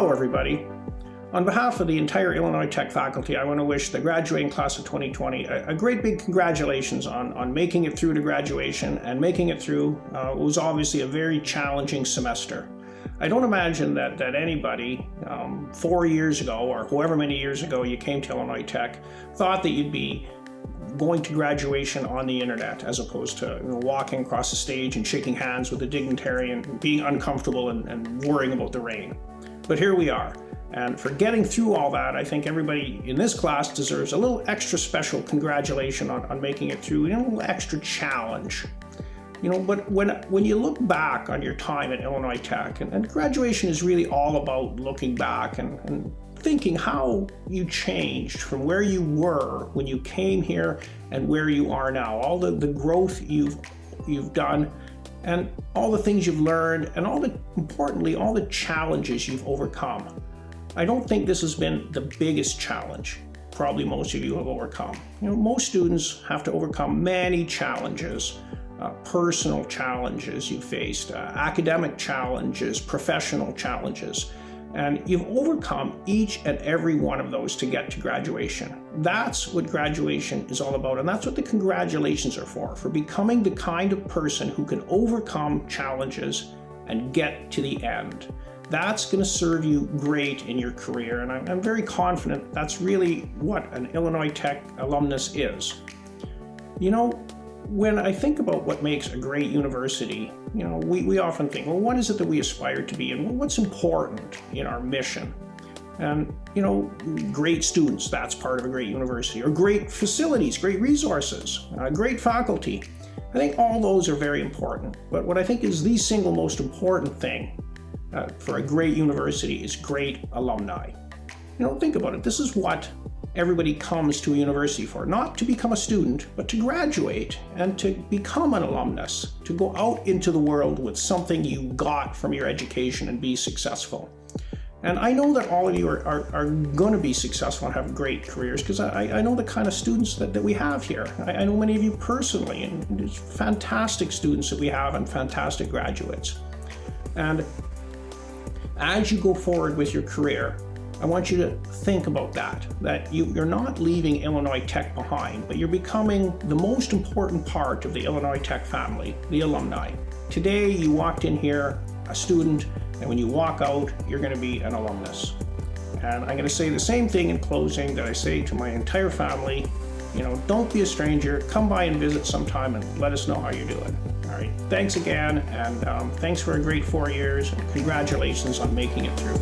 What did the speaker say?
Hello, everybody. On behalf of the entire Illinois Tech faculty, I want to wish the graduating class of 2020 a great big congratulations on making it through to graduation and making it through what was obviously a very challenging semester. I don't imagine that anybody 4 years ago, or however many years ago you came to Illinois Tech, thought that you'd be going to graduation on the internet as opposed to walking across the stage and shaking hands with a dignitary and being uncomfortable and worrying about the rain. But here we are. And for getting through all that, I think everybody in this class deserves a little extra special congratulation on making it through, a little extra challenge. But when you look back on your time at Illinois Tech, and graduation is really all about looking back and thinking how you changed from where you were when you came here and where you are now, all the growth you've done, and all the things you've learned, and importantly, all the challenges you've overcome. I don't think this has been the biggest challenge probably most of you have overcome. Most students have to overcome many challenges, personal challenges you faced, academic challenges, professional challenges, and you've overcome each and every one of those to get to graduation. That's what graduation is all about, and that's what the congratulations are for becoming the kind of person who can overcome challenges and get to the end. That's going to serve you great in your career, and I'm very confident that's really what an Illinois Tech alumnus is. When I think about what makes a great university, we often think, well, what is it that we aspire to be, and what's important in our mission? And, great students, that's part of a great university, or great facilities, great resources, great faculty. I think all those are very important, but what I think is the single most important thing for a great university is great alumni. Think about it. This is what everybody comes to a university for, not to become a student, but to graduate and to become an alumnus, to go out into the world with something you got from your education and be successful. And I know that all of you are going to be successful and have great careers because I know the kind of students that we have here. I know many of you personally, and there's fantastic students that we have and fantastic graduates. And as you go forward with your career, I want you to think about that you're not leaving Illinois Tech behind, but you're becoming the most important part of the Illinois Tech family, the alumni. Today, you walked in here a student, and when you walk out, you're going to be an alumnus. And I'm going to say the same thing in closing that I say to my entire family. Don't be a stranger. Come by and visit sometime and let us know how you're doing. All right. Thanks again, and thanks for a great 4 years, and congratulations on making it through.